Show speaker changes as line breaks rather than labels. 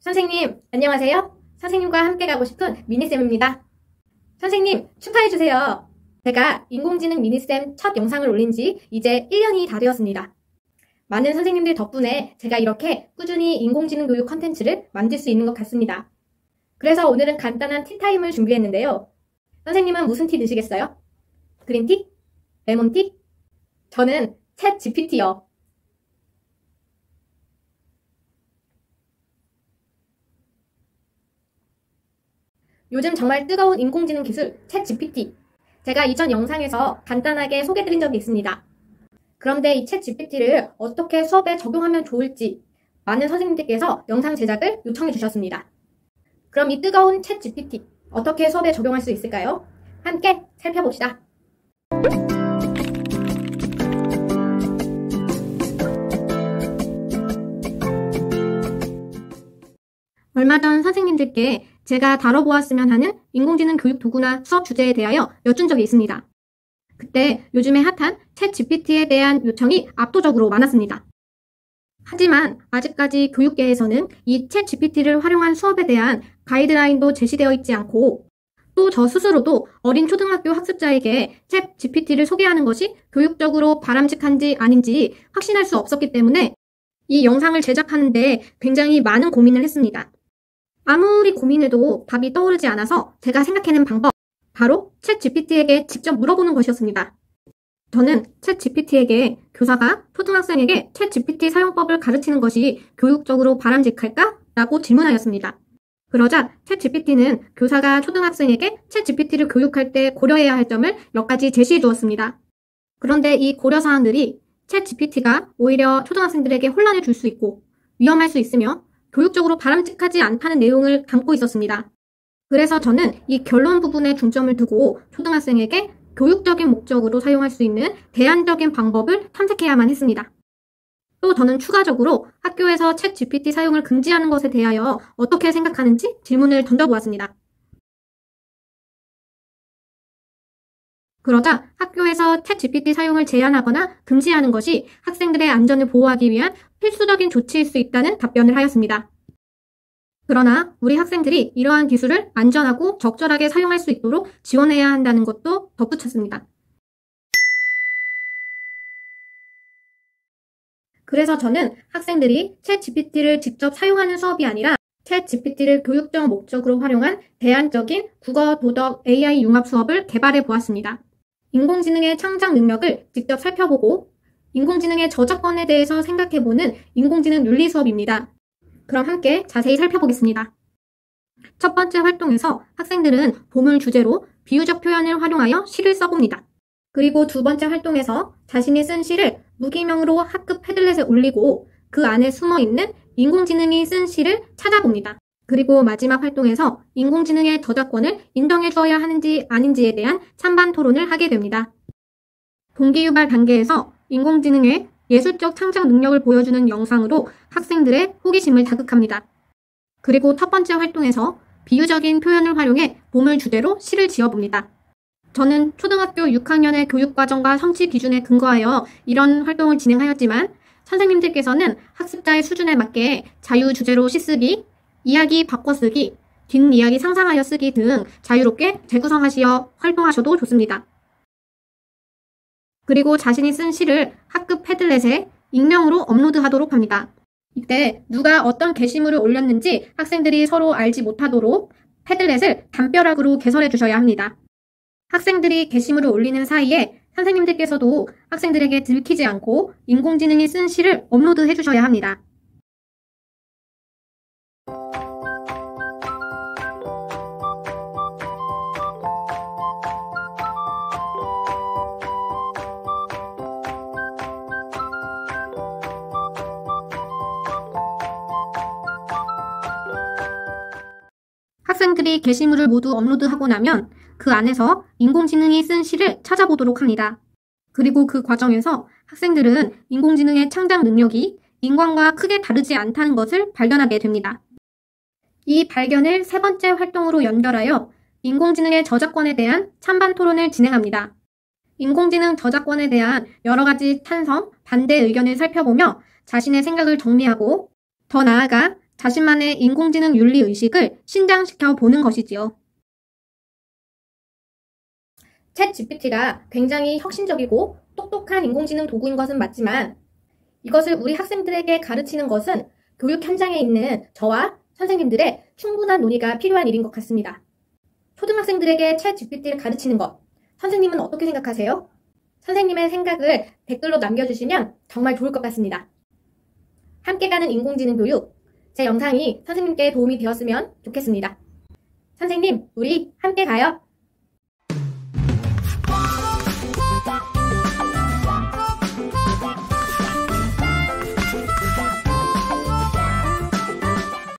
선생님, 안녕하세요. 선생님과 함께 가고 싶은 미니쌤입니다. 선생님, 축하해주세요. 제가 인공지능 미니쌤 첫 영상을 올린 지 이제 1년이 다 되었습니다. 많은 선생님들 덕분에 제가 이렇게 꾸준히 인공지능 교육 컨텐츠를 만들 수 있는 것 같습니다. 그래서 오늘은 간단한 티타임을 준비했는데요. 선생님은 무슨 티 드시겠어요? 그린티? 레몬티? 저는 챗 GPT요. 요즘 정말 뜨거운 인공지능 기술 챗 GPT. 제가 이전 영상에서 간단하게 소개드린 적이 있습니다. 그런데 이 챗 GPT를 어떻게 수업에 적용하면 좋을지 많은 선생님들께서 영상 제작을 요청해 주셨습니다. 그럼 이 뜨거운 챗 GPT 어떻게 수업에 적용할 수 있을까요? 함께 살펴봅시다. 얼마 전 선생님들께 제가 다뤄보았으면 하는 인공지능 교육 도구나 수업 주제에 대하여 여쭌 적이 있습니다. 그때 요즘에 핫한 챗 GPT에 대한 요청이 압도적으로 많았습니다. 하지만 아직까지 교육계에서는 이 챗 GPT를 활용한 수업에 대한 가이드라인도 제시되어 있지 않고 또 저 스스로도 어린 초등학교 학습자에게 챗 GPT를 소개하는 것이 교육적으로 바람직한지 아닌지 확신할 수 없었기 때문에 이 영상을 제작하는데 굉장히 많은 고민을 했습니다. 아무리 고민해도 답이 떠오르지 않아서 제가 생각해낸 방법, 바로 챗 GPT에게 직접 물어보는 것이었습니다. 저는 챗 GPT에게 교사가 초등학생에게 챗 GPT 사용법을 가르치는 것이 교육적으로 바람직할까? 라고 질문하였습니다. 그러자 챗 GPT는 교사가 초등학생에게 챗 GPT를 교육할 때 고려해야 할 점을 몇 가지 제시해 주었습니다. 그런데 이 고려사항들이 챗 GPT가 오히려 초등학생들에게 혼란을 줄 수 있고 위험할 수 있으며 교육적으로 바람직하지 않다는 내용을 담고 있었습니다. 그래서 저는 이 결론 부분에 중점을 두고 초등학생에게 교육적인 목적으로 사용할 수 있는 대안적인 방법을 탐색해야만 했습니다. 또 저는 추가적으로 학교에서 챗 GPT 사용을 금지하는 것에 대하여 어떻게 생각하는지 질문을 던져보았습니다. 그러자 학교에서 챗 GPT 사용을 제한하거나 금지하는 것이 학생들의 안전을 보호하기 위한 필수적인 조치일 수 있다는 답변을 하였습니다. 그러나 우리 학생들이 이러한 기술을 안전하고 적절하게 사용할 수 있도록 지원해야 한다는 것도 덧붙였습니다. 그래서 저는 학생들이 챗 GPT를 직접 사용하는 수업이 아니라 챗 GPT를 교육적 목적으로 활용한 대안적인 국어, 도덕, AI 융합 수업을 개발해 보았습니다. 인공지능의 창작 능력을 직접 살펴보고 인공지능의 저작권에 대해서 생각해보는 인공지능 윤리 수업입니다. 그럼 함께 자세히 살펴보겠습니다. 첫 번째 활동에서 학생들은 보물 주제로 비유적 표현을 활용하여 시를 써봅니다. 그리고 두 번째 활동에서 자신이 쓴 시를 무기명으로 학급 패들렛에 올리고 그 안에 숨어있는 인공지능이 쓴 시를 찾아봅니다. 그리고 마지막 활동에서 인공지능의 저작권을 인정해 주어야 하는지 아닌지에 대한 찬반 토론을 하게 됩니다. 동기유발 단계에서 인공지능의 예술적 창작 능력을 보여주는 영상으로 학생들의 호기심을 자극합니다. 그리고 첫 번째 활동에서 비유적인 표현을 활용해 보물 주제로 시를 지어봅니다. 저는 초등학교 6학년의 교육과정과 성취 기준에 근거하여 이런 활동을 진행하였지만 선생님들께서는 학습자의 수준에 맞게 자유 주제로 시 쓰기, 이야기 바꿔 쓰기, 뒷이야기 상상하여 쓰기 등 자유롭게 재구성하시어 활동하셔도 좋습니다. 그리고 자신이 쓴 시를 학급 패들렛에 익명으로 업로드하도록 합니다. 이때 누가 어떤 게시물을 올렸는지 학생들이 서로 알지 못하도록 패들렛을 담벼락으로 개설해 주셔야 합니다. 학생들이 게시물을 올리는 사이에 선생님들께서도 학생들에게 들키지 않고 인공지능이 쓴 시를 업로드해 주셔야 합니다. 학생들이 게시물을 모두 업로드하고 나면 그 안에서 인공지능이 쓴 시를 찾아보도록 합니다. 그리고 그 과정에서 학생들은 인공지능의 창작 능력이 인간과 크게 다르지 않다는 것을 발견하게 됩니다. 이 발견을 세 번째 활동으로 연결하여 인공지능의 저작권에 대한 찬반 토론을 진행합니다. 인공지능 저작권에 대한 여러 가지 찬성, 반대 의견을 살펴보며 자신의 생각을 정리하고 더 나아가 자신만의 인공지능 윤리 의식을 신장시켜 보는 것이지요. 챗 GPT가 굉장히 혁신적이고 똑똑한 인공지능 도구인 것은 맞지만 이것을 우리 학생들에게 가르치는 것은 교육 현장에 있는 저와 선생님들의 충분한 논의가 필요한 일인 것 같습니다. 초등학생들에게 챗 GPT를 가르치는 것, 선생님은 어떻게 생각하세요? 선생님의 생각을 댓글로 남겨주시면 정말 좋을 것 같습니다. 함께 가는 인공지능 교육, 제 영상이 선생님께 도움이 되었으면 좋겠습니다. 선생님, 우리 함께 가요.